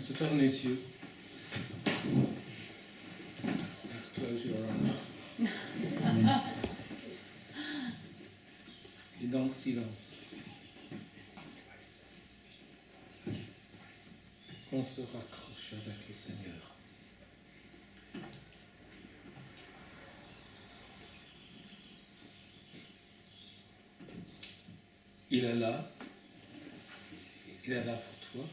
se ferme les yeux. Let's close your eyes. Et dans le silence, on se raccroche avec le Seigneur. Il est là. Il est là pour toi.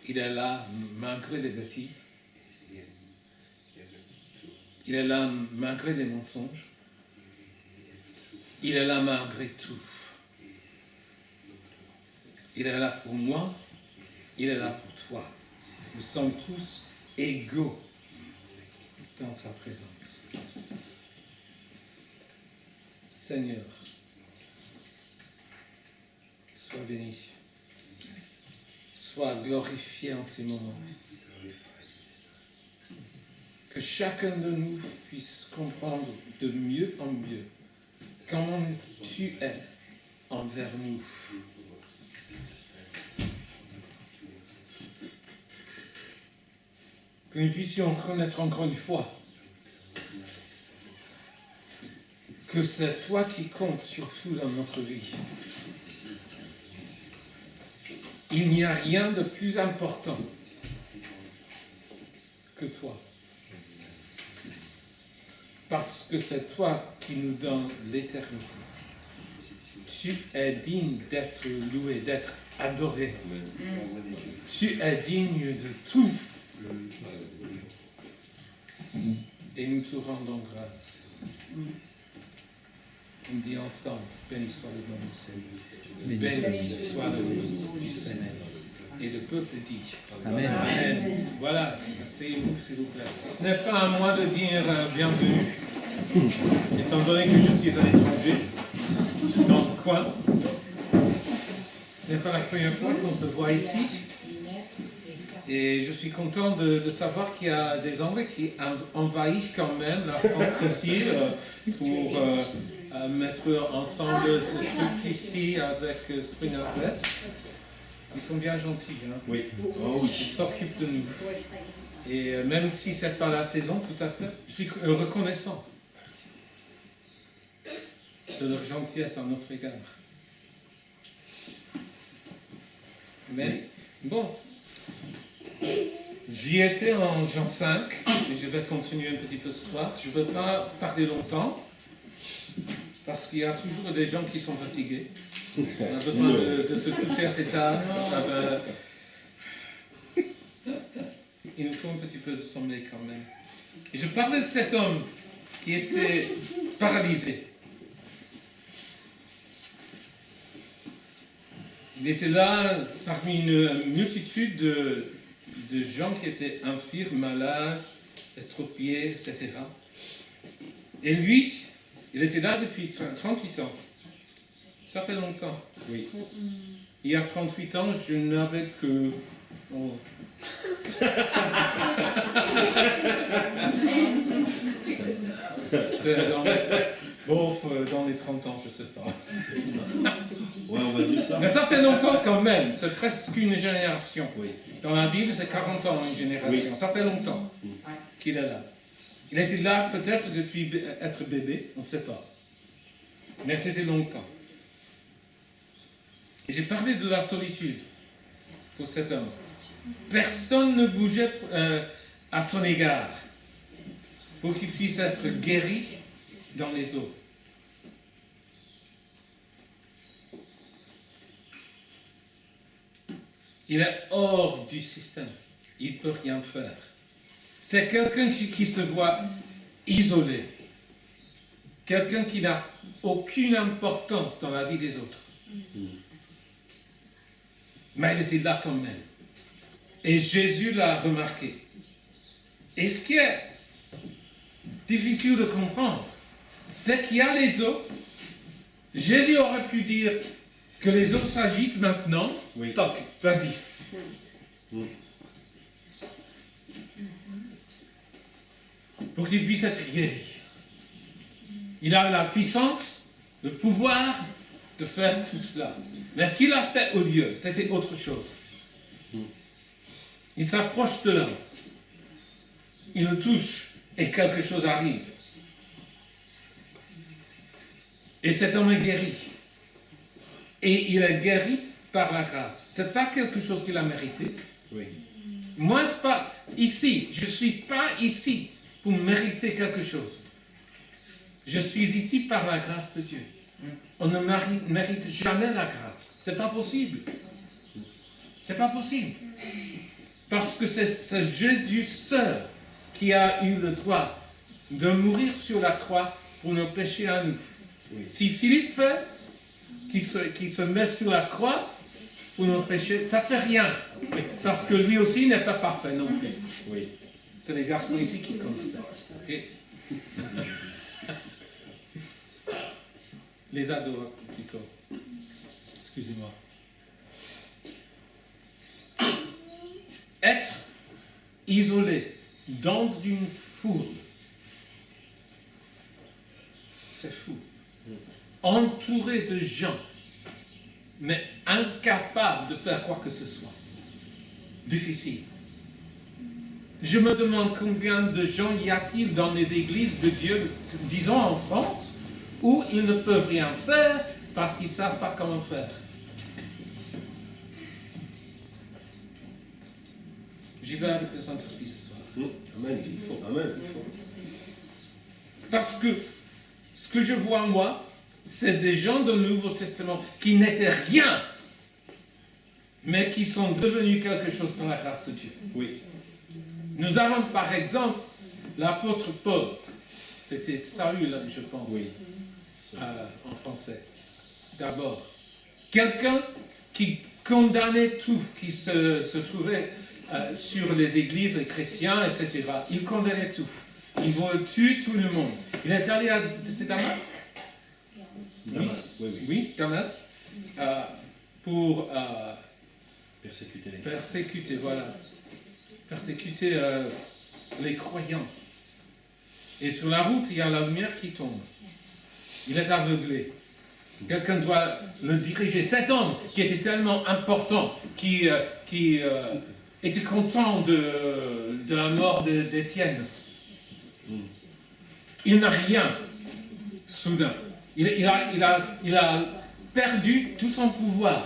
Il est là malgré les bêtises. Il est là malgré les mensonges. Il est là malgré tout. Il est là pour moi. Il est là pour toi. Nous sommes tous égaux dans sa présence. Seigneur, sois béni. Sois glorifié en ces moments. Que chacun de nous puisse comprendre de mieux en mieux comment tu es envers nous. Que nous puissions reconnaître encore une fois que c'est toi qui comptes surtout dans notre vie. Il n'y a rien de plus important que toi. Parce que c'est toi qui nous donnes l'éternité. Tu es digne d'être loué, d'être adoré. Tu es digne de tout. Et nous te rendons grâce. On dit ensemble, béni soit le nom du Seigneur. Béni soit le nom du Seigneur. Et le peuple dit Amen. Amen. Voilà, asseyez-vous s'il vous plaît. Ce n'est pas à moi de dire bienvenue, étant donné que je suis à l'étranger, dans le coin. Ce n'est pas la première fois qu'on se voit ici. Et je suis content de savoir qu'il y a des Anglais qui envahissent quand même la France aussi pour mettre ensemble ce truc ici avec Spring Harvest. Ils sont bien gentils. Hein? Oui. Oh, oui. Ils s'occupent de nous. Et même si ce n'est pas la saison, tout à fait, je suis reconnaissant de leur gentillesse à notre égard. Mais, bon, j'y étais en Jean 5, et je vais continuer un petit peu ce soir. Je ne veux pas parler longtemps, parce qu'il y a toujours des gens qui sont fatigués. On a besoin de se coucher assez tard. Il nous faut un petit peu de sommeil quand même. Et je parlais de cet homme qui était paralysé. Il était là parmi une multitude de gens qui étaient infirmes, malades, estropiés, etc. Et lui, il était là depuis 38 ans. Ça fait longtemps. Oui. Il y a 38 ans, je n'avais que... Oh. C'est dans les 30 ans, je ne sais pas. Ouais, on va dire ça. Mais ça fait longtemps quand même. C'est presque une génération. Oui. Dans la Bible, c'est 40 ans une génération. Oui. Ça fait longtemps qu'il est là. Il était là peut-être depuis être bébé, on ne sait pas. Mais c'était longtemps. Et j'ai parlé de la solitude pour cet homme. Personne ne bougeait à son égard pour qu'il puisse être guéri dans les eaux. Il est hors du système. Il ne peut rien faire. C'est quelqu'un qui se voit isolé. Quelqu'un qui n'a aucune importance dans la vie des autres. Mais il était là quand même. Et Jésus l'a remarqué. Et ce qui est difficile de comprendre, c'est qu'il y a les eaux. Jésus aurait pu dire que les eaux s'agitent maintenant. Oui. Donc, vas-y. Pour qu'il puisse être guéri. Il a la puissance, le pouvoir de faire tout cela. Mais ce qu'il a fait au lieu, c'était autre chose. Il s'approche de l'homme. Il le touche et quelque chose arrive. Et cet homme est guéri. Et il est guéri par la grâce. Ce n'est pas quelque chose qu'il a mérité. Oui. Moi, c'est pas ici. Je ne suis pas ici pour mériter quelque chose. Je suis ici par la grâce de Dieu. On ne mérite jamais la grâce. C'est pas possible. C'est pas possible. Parce que c'est Jésus seul qui a eu le droit de mourir sur la croix pour nos péchés à nous. Oui. Si Philippe fait, qu'il se met sur la croix pour nos péchés, ça ne fait rien. Parce que lui aussi n'est pas parfait non plus. Oui. C'est les garçons ici qui constatent. Okay? Les ados, plutôt. Excusez-moi. Être isolé dans une foule, c'est fou. Entouré de gens, mais incapable de faire quoi que ce soit. Difficile. Je me demande combien de gens y a-t-il dans les églises de Dieu, disons en France, où ils ne peuvent rien faire parce qu'ils ne savent pas comment faire. J'y vais avec le Saint-Esprit ce soir. Amen, il faut. Amen, il faut. Parce que ce que je vois moi, c'est des gens du Nouveau Testament qui n'étaient rien, mais qui sont devenus quelque chose par la grâce de Dieu. Oui. Nous avons par exemple l'apôtre Paul. C'était Saül, je pense, Oui. En français. D'abord, quelqu'un qui condamnait tout, qui se trouvait sur les églises, les chrétiens, etc. Il condamnait tout. Il voulait tuer tout le monde. Il est allé à Damas. Damas, oui. Oui, Damas. Pour Persécuter les persécuter, voilà. Persécuter les croyants. Et sur la route, il y a la lumière qui tombe. Il est aveuglé. Quelqu'un doit le diriger. Cet homme qui était tellement important, qui était content de la mort d'Étienne. Il n'a rien, soudain. Il a perdu tout son pouvoir,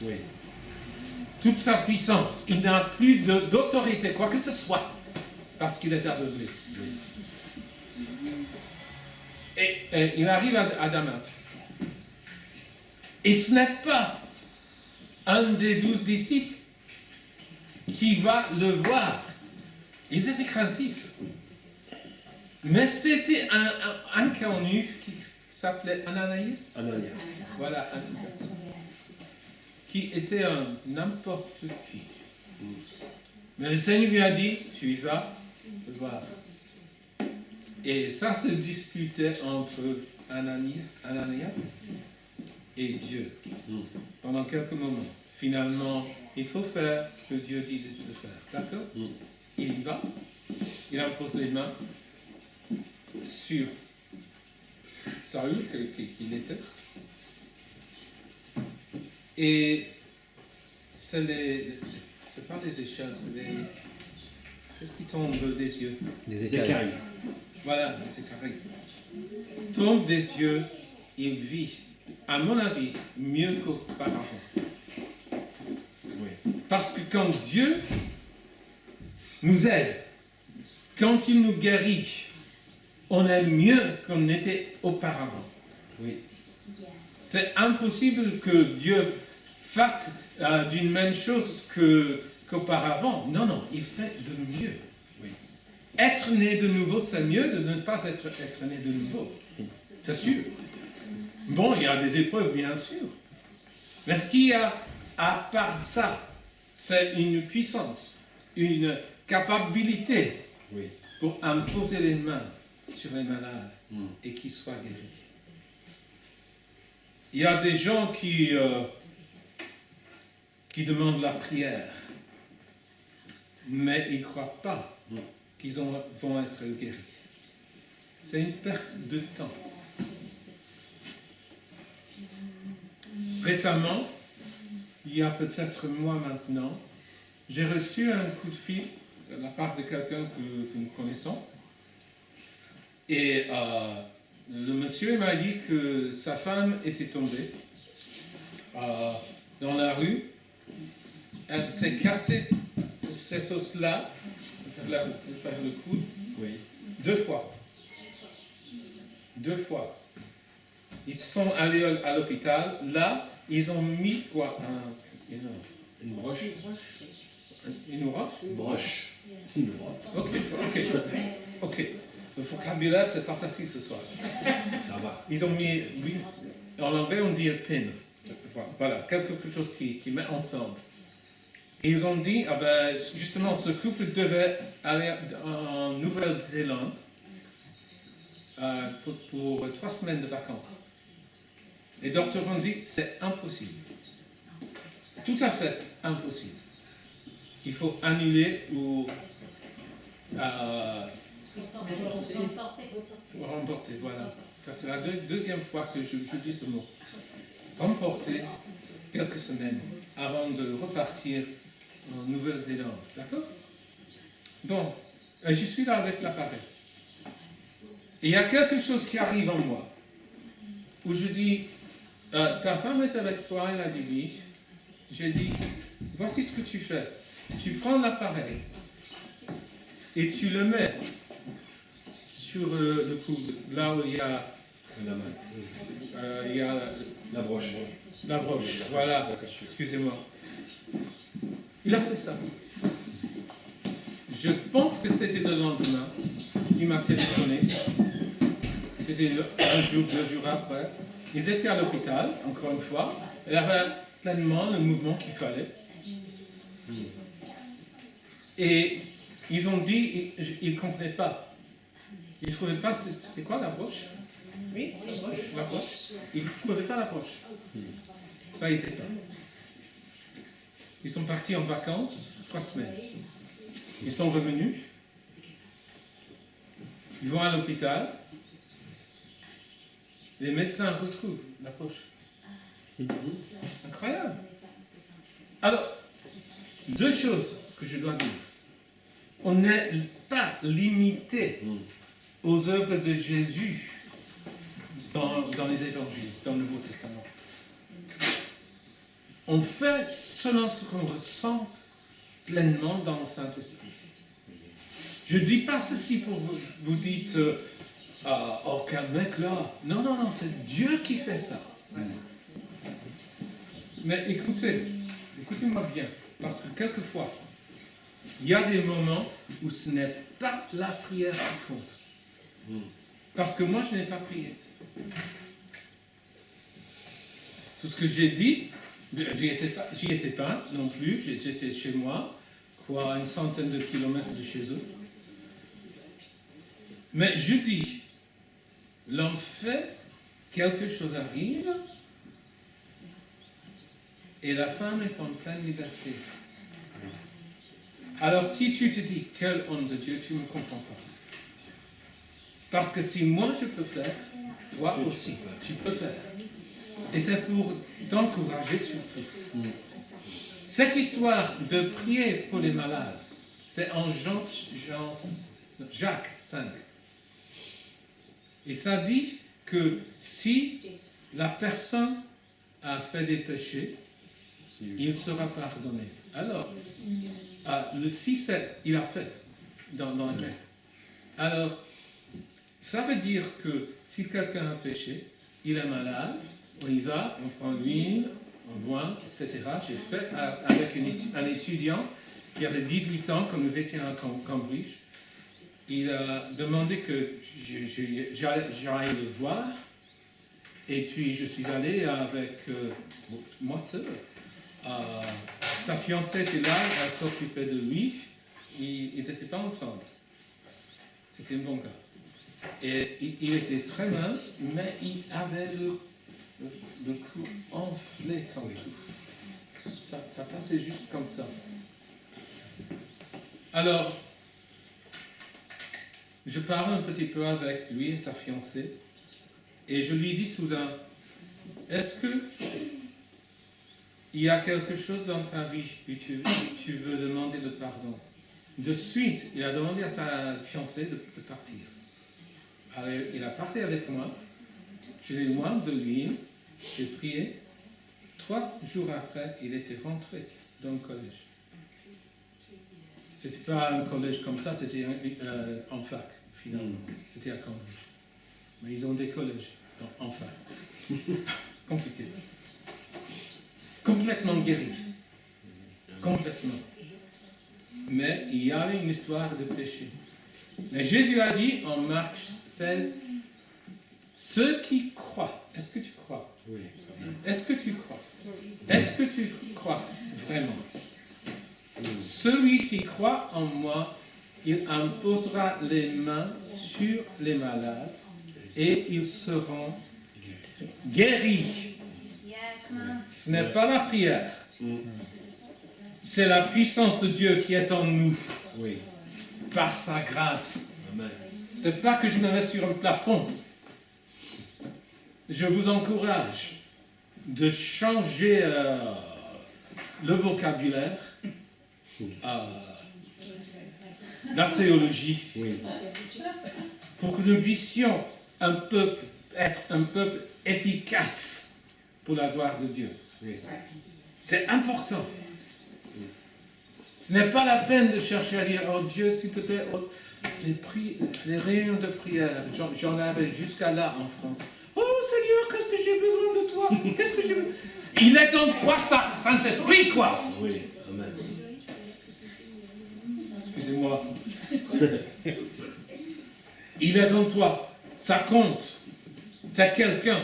Oui. toute sa puissance. Il n'a plus d'autorité, quoi que ce soit, parce qu'il est aveuglé. Et il arrive à Damas. Et ce n'est pas un des 12 disciples qui va le voir. Ils étaient craintifs. Mais c'était un inconnu qui s'appelait Ananias. Ananias. Voilà, Ananias. Qui était un n'importe qui. Mais le Seigneur lui a dit, tu y vas le voir. Et ça se disputait entre Ananias et Dieu pendant quelques moments. Finalement, il faut faire ce que Dieu dit de faire. D'accord? Il y va, il impose les mains sur Saül, qu'il était. Et c'est pas des échelles, c'est des... Qu'est-ce qui tombe des yeux? Des écailles. Voilà, des écailles. Tombe des yeux, il vit, à mon avis, mieux qu'auparavant. Oui. Parce que quand Dieu nous aide, quand il nous guérit, on est mieux qu'on était auparavant. Oui. C'est impossible que Dieu fasse d'une même chose qu'auparavant. Non, il fait de mieux. Oui. Être né de nouveau, c'est mieux de ne pas être né de nouveau. C'est sûr. Bon, il y a des épreuves, bien sûr. Mais ce qu'il y a à part ça, c'est une puissance, une capacité pour imposer les mains sur les malades et qu'ils soient guéris. Il y a des gens qui demandent la prière, mais ils ne croient pas qu'ils vont être guéris. C'est une perte de temps. Récemment, il y a peut-être un mois maintenant, j'ai reçu un coup de fil de la part de quelqu'un que nous connaissons. Et le monsieur m'a dit que sa femme était tombée dans la rue. Elle s'est cassée cet os-là, faire le coude, Oui. 2 fois. 2 fois. Ils sont allés à l'hôpital. Là, ils ont mis quoi? Une broche. Une roche? Une broche. Une broche. Ok. Le vocabulaire, c'est pas facile ce soir. Ça va. Ils ont mis, oui, en anglais on dit un pin. Voilà, quelque chose qui met ensemble. Et ils ont dit, justement, ce couple devait aller en Nouvelle-Zélande pour 3 semaines de vacances. Les docteurs ont dit, c'est impossible. Tout à fait impossible. Il faut annuler ou remporter, voilà. Ça, c'est la deuxième fois que je dis ce mot. Remporter quelques semaines avant de repartir en Nouvelle-Zélande. D'accord? Bon, je suis là avec l'appareil. Et il y a quelque chose qui arrive en moi, où je dis, ta femme est avec toi, elle a dit oui. Je dis, voici ce que tu fais. Tu prends l'appareil et tu le mets sur le coude, là où il y a, La broche. La broche, voilà, excusez-moi. Il a fait ça. Je pense que c'était le lendemain. Il m'a téléphoné. C'était 1 jour, 2 jours après. Ils étaient à l'hôpital, encore une fois. Il avait pleinement le mouvement qu'il fallait. Et ils ont dit, ils ne comprenaient pas. Ils ne trouvaient pas, c'était quoi la broche? Oui, la broche. Ils ne trouvaient pas la broche. Ça n'était pas. Ils sont partis en vacances 3 semaines. Ils sont revenus. Ils vont à l'hôpital. Les médecins retrouvent la poche. Incroyable. Alors, 2 choses que je dois dire. On n'est pas limité aux œuvres de Jésus dans les évangiles, dans le Nouveau Testament. On fait selon ce qu'on ressent pleinement dans le Saint-Esprit. Je ne dis pas ceci pour vous dites oh, quel mec là. Non, c'est Dieu qui fait ça. Mais écoutez-moi bien, parce que quelquefois, il y a des moments où ce n'est pas la prière qui compte. Parce que moi, je n'ai pas prié. Tout ce que j'ai dit, j'y étais pas non plus, j'étais chez moi, quoi, 100 de kilomètres de chez eux. Mais je dis, l'homme fait, quelque chose arrive, et la femme est en pleine liberté. Alors si tu te dis, quel homme de Dieu, tu ne me comprends pas. Parce que si moi je peux faire, toi aussi, tu peux faire. Et c'est pour t'encourager surtout. Cette histoire de prier pour les malades, c'est en Jacques 5. Et ça dit que si la personne a fait des péchés, il sera pardonné. Alors, le 6-7, il a fait dans le grec. Alors, ça veut dire que si quelqu'un a péché, il est malade, on y va, on prend l'huile, on boit, etc. J'ai fait avec un étudiant qui avait 18 ans quand nous étions à Cambridge. Il a demandé que j'aille le voir. Et puis je suis allé avec moi seul. Sa fiancée était là, elle s'occupait de lui. Ils n'étaient pas ensemble. C'était un bon gars. Et il était très mince, mais il avait le cou enflé comme tout. Ça passait juste comme ça. Alors, je parle un petit peu avec lui et sa fiancée, et je lui dis soudain, est-ce que il y a quelque chose dans ta vie où tu veux demander le pardon. De suite, il a demandé à sa fiancée de partir. Alors, il a parti avec moi. Je l'ai loin de lui. J'ai prié. 3 jours après, il était rentré dans le collège. C'était pas un collège comme ça, c'était en fac, finalement. C'était à Cambridge. Mais ils ont des collèges en fac. Compliqué. Complètement guéri. Complètement. Mais il y avait une histoire de péché. Mais Jésus a dit en Marc 16, ceux qui croient, est-ce que tu crois? Oui. Est-ce que tu crois? Est-ce que tu crois vraiment? Celui qui croit en moi, il imposera les mains sur les malades et ils seront guéris. Ce n'est pas la prière. C'est la puissance de Dieu qui est en nous. Oui. Par sa grâce. Amen. C'est pas que je me mets sur un plafond. Je vous encourage de changer le vocabulaire, la théologie, Oui. pour que nous puissions être un peuple efficace pour la gloire de Dieu. Oui. C'est important. Ce n'est pas la peine de chercher à dire, oh Dieu, s'il te plaît, oh, les réunions de prière, j'en avais jusqu'à là en France. Oh Seigneur, qu'est-ce que j'ai besoin de toi? Qu'est-ce que j'ai... Il est en toi par Saint-Esprit, quoi. Oui. Amen. Excusez-moi. Il est en toi. Ça compte. Tu es quelqu'un.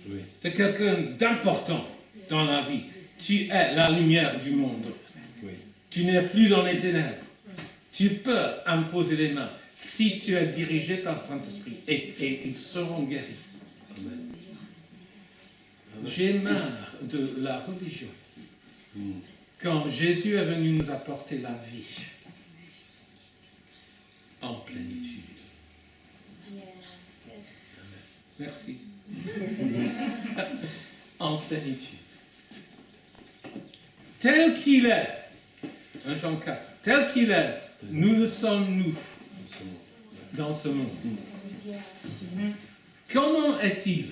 Oui. Tu es quelqu'un d'important dans la vie. Tu es la lumière du monde. Oui. Tu n'es plus dans les ténèbres. Tu peux imposer les mains si tu es dirigé par le Saint-Esprit. Et ils seront guéris. Amen. J'ai marre de la religion. Quand Jésus est venu nous apporter la vie en plénitude. Merci. En plénitude. Tel qu'il est, 1 Jean 4, tel qu'il est, nous le sommes nous dans ce monde. Comment est-il?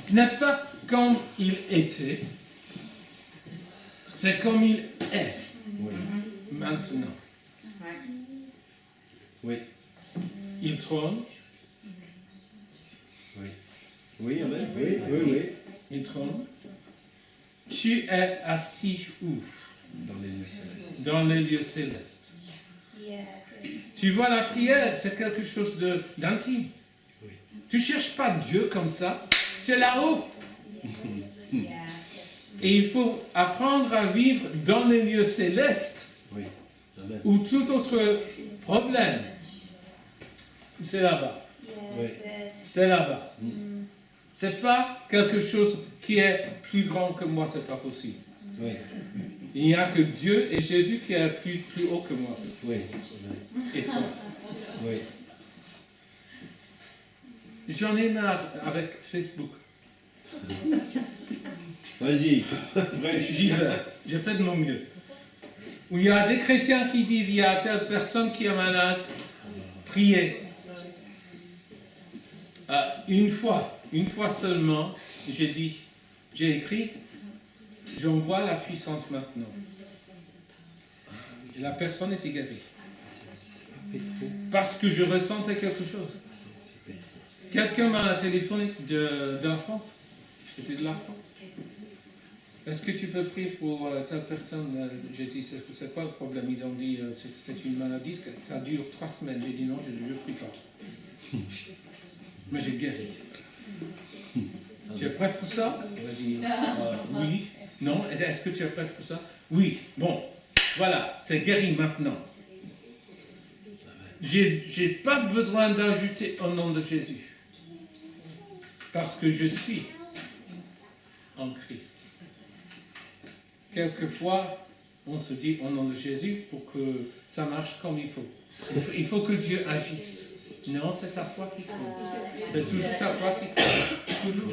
Ce n'est pas comme il était, c'est comme il est Oui. maintenant. Oui. Il trône, Oui. Oui, amen. Oui, oui, oui. il trône. Tu es assis où? Dans les lieux célestes. Dans les lieux célestes. Tu vois, la prière, c'est quelque chose d'intime. Oui. Tu ne cherches pas Dieu comme ça. Tu es là-haut. Et il faut apprendre à vivre dans les lieux célestes Oui. Amen. où tout autre problème, c'est là-bas. Oui. C'est là-bas. C'est pas quelque chose qui est plus grand que moi, c'est pas possible. Oui. Il n'y a que Dieu et Jésus qui est plus haut que moi. Oui. Et toi. Oui. J'en ai marre avec Facebook. Vas-y. J'y vais. Je fais de mon mieux. Où il y a des chrétiens qui disent, il y a telle personne qui est malade, priez. Une fois seulement, j'ai écrit, j'envoie la puissance maintenant. Et la personne était guérie. Parce que je ressentais quelque chose. Quelqu'un m'a téléphoné de la France. C'était de la France. Est-ce que tu peux prier pour telle personne? J'ai dit, c'est quoi le problème? Ils ont dit, c'est une maladie, que ça dure 3 semaines. J'ai dit non, je ne prie pas. Mais j'ai guéri. Tu es prêt pour ça? Elle a dit, oui. Non, est-ce que tu es prêt pour ça? Oui. Bon, voilà, c'est guéri maintenant. J'ai pas besoin d'ajouter au nom de Jésus. Parce que je suis en Christ. Quelquefois, on se dit au nom de Jésus pour que ça marche comme il faut. Il faut que Dieu agisse. Non, c'est ta foi qui compte. C'est toujours ta foi qui compte. Toujours.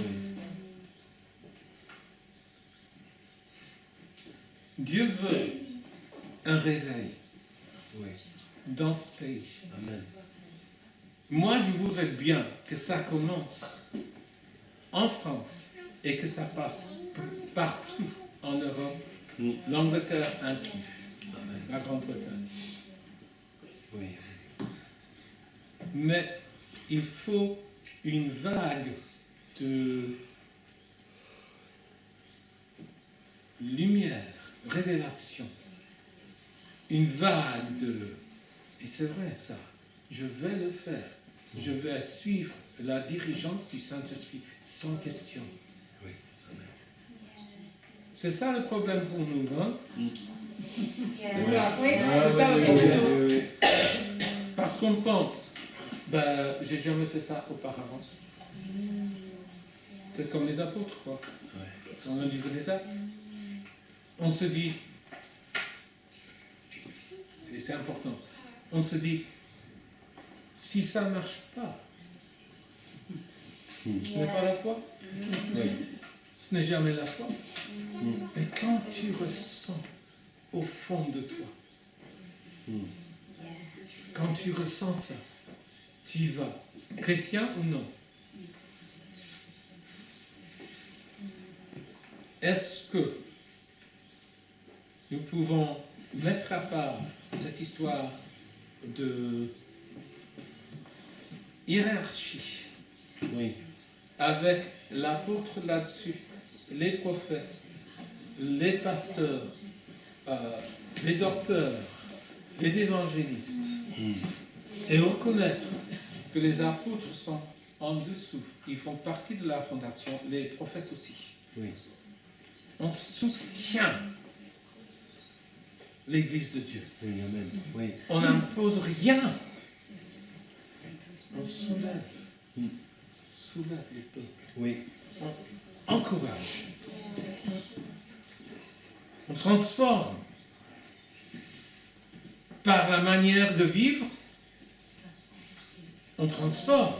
Dieu veut un réveil Oui. dans ce pays. Amen. Moi, je voudrais bien que ça commence en France et que ça passe partout en Europe, l'Angleterre inclus, la Grande-Bretagne. Oui. Mais il faut une vague de lumière, révélation, une vague de... Et c'est vrai ça, je vais le faire. Je vais suivre la dirigeance du Saint-Esprit sans question. Oui. C'est ça le problème pour nous, hein? C'est ça, oui. C'est ça le problème. Oui. Parce qu'on pense, ben, j'ai jamais fait ça auparavant. C'est comme les apôtres, quoi. Dans le livre des Actes. On se dit, et c'est important, on se dit, si ça ne marche pas, ce n'est pas la foi. Oui. Ce n'est jamais la foi. Mais quand tu ressens au fond de toi, quand tu ressens ça, tu y vas. Chrétien ou non? Est-ce que nous pouvons mettre à part cette histoire de hiérarchie Oui. avec l'apôtre là-dessus, les prophètes, les pasteurs, les docteurs, les évangélistes, et reconnaître que les apôtres sont en dessous, ils font partie de la fondation, les prophètes aussi. Oui. On soutient l'Église de Dieu. Oui, amen. Oui. On n'impose rien. On soulève le peuple. Oui. On encourage. On transforme par la manière de vivre. On transforme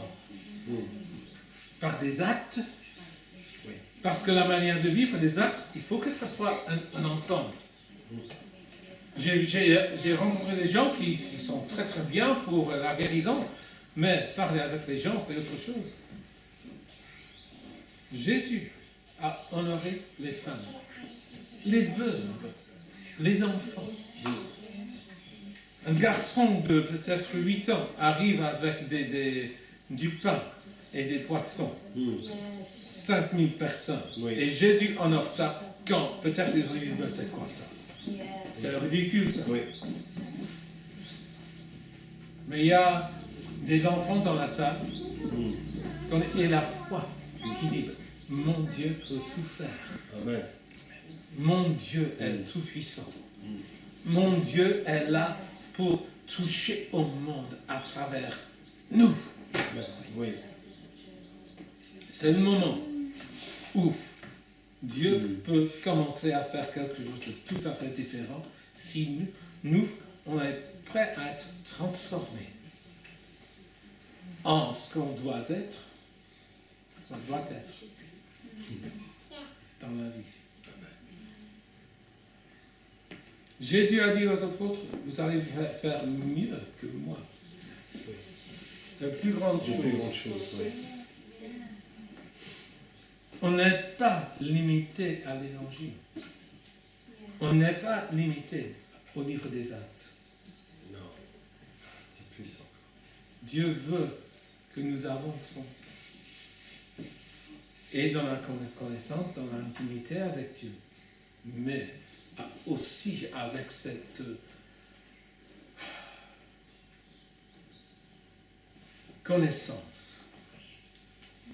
par des actes. Oui. Parce que la manière de vivre, des actes, il faut que ça soit un ensemble. J'ai rencontré des gens qui sont très très bien pour la guérison, mais parler avec les gens, c'est autre chose. Jésus a honoré les femmes, les veuves, les enfants. Un garçon de peut-être 8 ans arrive avec du pain et des poissons. 5000 personnes. Oui. Et Jésus honore ça quand peut-être les gens disent, ben, c'est quoi ça? C'est ridicule ça. Oui. Mais il y a des enfants dans la salle et la foi qui dit, mon Dieu peut tout faire. Amen. Mon Dieu est tout puissant. Mon Dieu est là pour toucher au monde à travers nous. Amen. Oui. C'est le moment où Dieu peut commencer à faire quelque chose de tout à fait différent si nous, on est prêts à être transformés en ce qu'on doit être. On doit être dans la vie. Jésus a dit aux apôtres, vous allez faire mieux que moi. De plus grandes De plus grandes choses. choses, oui. On n'est pas limité à l'évangile. On n'est pas limité au livre des actes. Non. C'est puissant. Dieu veut que nous avançons. Et dans la connaissance, dans l'intimité avec Dieu. Mais aussi avec cette connaissance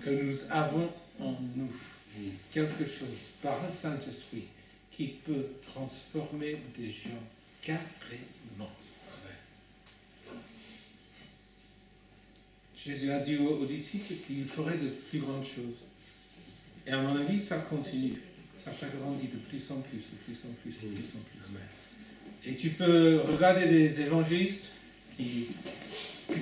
que nous avons en nous quelque chose par le Saint-Esprit qui peut transformer des gens carrément. Jésus a dit aux disciples qu'il ferait de plus grandes choses. Et à mon avis, ça continue. Ça s'agrandit de plus en plus, de plus en plus, de plus en plus. Et tu peux regarder des évangélistes qui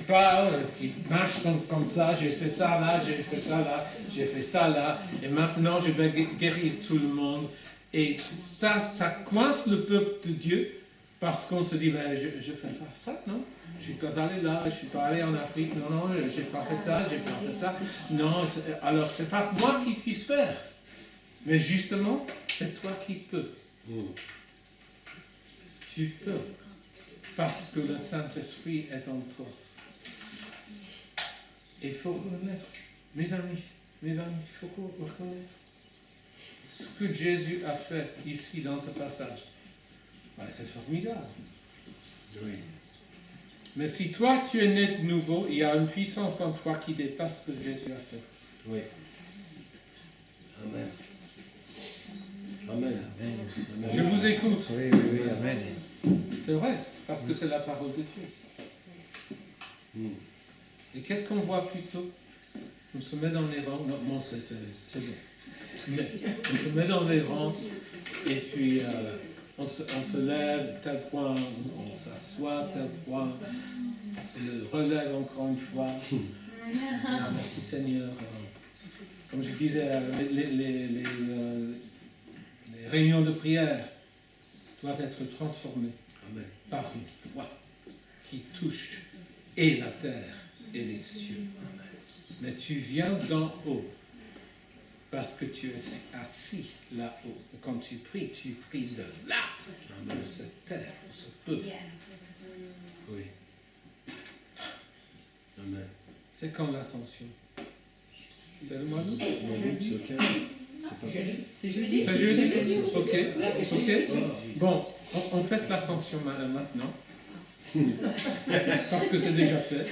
parlent, qui marchent comme ça, j'ai fait ça là, j'ai fait ça là, j'ai fait ça là, et maintenant je vais guérir tout le monde. Et ça coince le peuple de Dieu parce qu'on se dit, ben, je ne fais pas ça, non? Je ne suis pas allé là, je ne suis pas allé en Afrique, non, je n'ai pas fait ça, j'ai pas fait ça. Non, alors c'est pas moi qui puisse faire. Mais justement, c'est toi qui peux. Tu peux. Parce que le Saint-Esprit est en toi. Il faut reconnaître, mes amis, il faut reconnaître ce que Jésus a fait ici dans ce passage. Ben, c'est formidable. Oui. Mais si toi tu es né de nouveau, il y a une puissance en toi qui dépasse ce que Jésus a fait. Oui. Amen. Amen. Amen. Je vous écoute. Oui, amen. C'est vrai, parce que c'est la parole de Dieu. Et qu'est-ce qu'on voit plutôt? On se met dans les rangs. Non, bon, c'est bon. Mais on se met dans les rangs et puis on se lève tel point, on s'assoit tel point, on se relève encore une fois. Ah, merci Seigneur. Comme je disais, les réunions de prière doivent être transformées Amen. par une foi qui touche et la terre et les cieux. Mais tu viens d'en haut parce que tu es assis là-haut. Quand tu pries de là, de cette terre, de ce peuple. Oui. Amen. C'est quand l'ascension? C'est le mois d'août? Oui, c'est ok. C'est jeudi. C'est jeudi? Ok. Bon, on fête l'ascension maintenant. Parce que c'est déjà fait.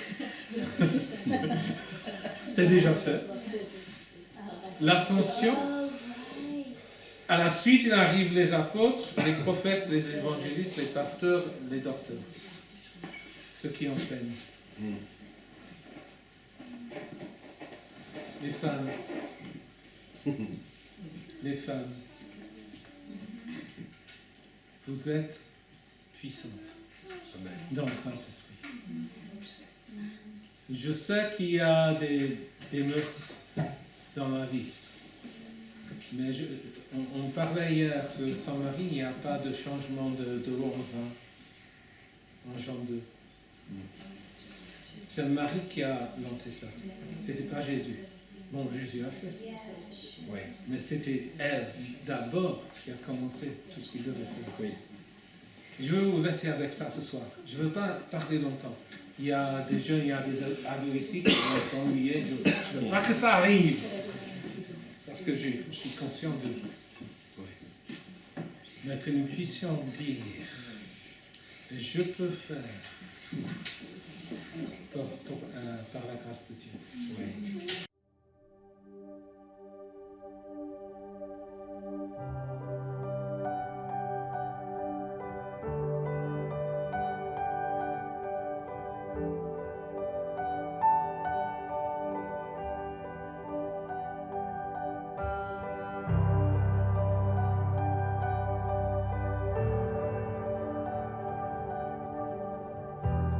C'est déjà fait. L'ascension. À la suite, il arrive les apôtres, les prophètes, les évangélistes, les pasteurs, les docteurs. Ceux qui enseignent. Les femmes. Les femmes. Vous êtes puissantes. Amen. Dans le Saint-Esprit. Je sais qu'il y a des mœurs dans la vie. Mais on parlait hier que sans Marie, il n'y a pas de changement de l'eau en vin en Jean 2. C'est Marie qui a lancé ça. C'était pas Jésus. Bon, Jésus a fait. Oui. Mais c'était elle d'abord qui a commencé tout ce qu'il devait faire. Oui. Je veux vous laisser avec ça ce soir. Je ne veux pas parler longtemps. Il y a des jeunes, il y a des ados ici qui vont s'ennuyer. Je ne veux pas que ça arrive. Parce que je suis conscient de... Oui. Mais que nous puissions dire, je peux faire tout par la grâce de Dieu. Oui.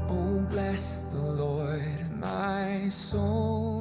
Oh, bless the Lord, my soul.